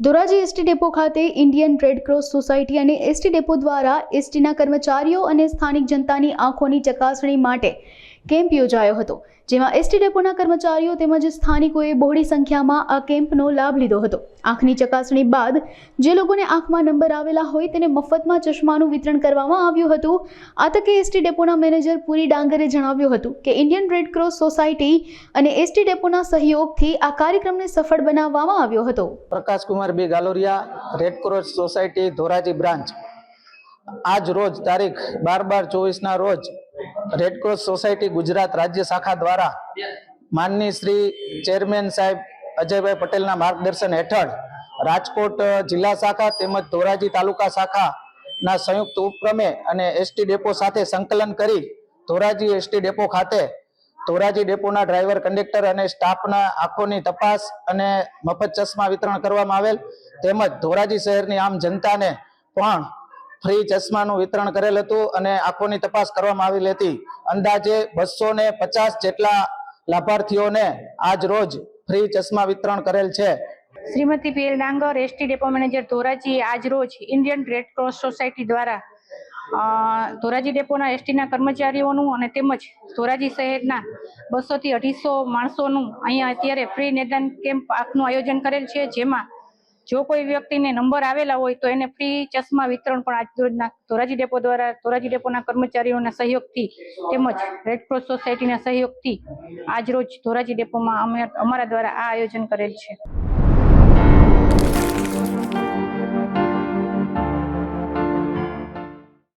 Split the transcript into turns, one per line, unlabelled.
Dhoraji ST depot ખાતે Indian Red Cross Society અને ST depot દ્વારા એસટીના કર્મચારીઓ અને સ્થાનિક જનતાની આંખોની ચકાસણી માટે કેમ્પ યોજાયો હતો, જેમાં એસટી ડેપોના કર્મચારીઓ તેમજ સ્થાનિકોએ બહોળી સંખ્યામાં આ કેમ્પનો લાભ લીધો હતો। આંખની ચકાસણી બાદ જે લોકોને આંખમાં નંબર આવેલા હોય તેને મફતમાં ચશ્માનું વિતરણ કરવામાં આવ્યું હતું। આ તકે એસટી ડેપોના મેનેજર પુરી ડાંગરે જણાવ્યું હતું કે ઇન્ડિયન રેડ ક્રોસ સોસાયટી અને એસટી ડેપોના સહયોગથી આ કાર્યક્રમને સફળ બનાવવામાં આવ્યો હતો।
Prakash Kumar B Galoriya, Red Cross Society Dhoraji branch. આજ રોજ તારીખ 12/12/24 ના રોજ રેડ ક્રોસ સોસાયટી ગુજરાત રાજ્ય શાખા દ્વારા માનની શ્રી ચેરમેન સાહેબ અજયભાઈ પટેલના માર્ગદર્શન હેઠળ રાજકોટ જિલ્લા શાખા તેમજ ધોરાજી તાલુકા શાખાના સંયુક્ત ઉપક્રમે અને એસટી ડેપો સાથે સંકલન કરી ધોરાજી એસટી ડેપો ખાતે ધોરાજી ડેપોના ડ્રાઈવર, કંડક્ટર અને સ્ટાફના આંખોની તપાસ અને મફત ચશ્મા વિતરણ કરવામાં આવેલ, તેમજ ધોરાજી શહેરની આમ જનતાને પણ ફ્રી ચશ્માનું વિતરણ કરેલ હતું અને આંખોની તપાસ કરવામાં આવેલી હતી। અંદાજે 250 જેટલા લાભાર્થીઓને આજ રોજ ફ્રી ચશ્મા વિતરણ કરેલ છે।
શ્રીમતી પીએલ ડાંગર, એસટી ડેપો મેનેજર ધોરાજી, આજ રોજ ઇન્ડિયન રેડ ક્રોસ સોસાયટી દ્વારા ધોરાજી ડેપોના એસટીના કર્મચારીઓનું અને તેમજ ધોરાજી શહેરના 200 થી 250 માણસોનું અહીંયા અત્યારે ફ્રી નિદાન કેમ્પ આંખનું આયોજન કરેલ છે, જેમાં જો કોઈ વ્યક્તિને નંબર આવેલા હોય તો એને ફ્રી ચશ્મા વિતરણ પણ આજ રોજના ધોરાજી ડેપો દ્વારા ધોરાજી ડેપોના કર્મચારીઓના સહયોગથી તેમજ રેડ ક્રોસ સોસાયટીના સહયોગથી આજ રોજ ધોરાજી ડેપોમાં અમારા દ્વારા આ આયોજન કરેલ છે।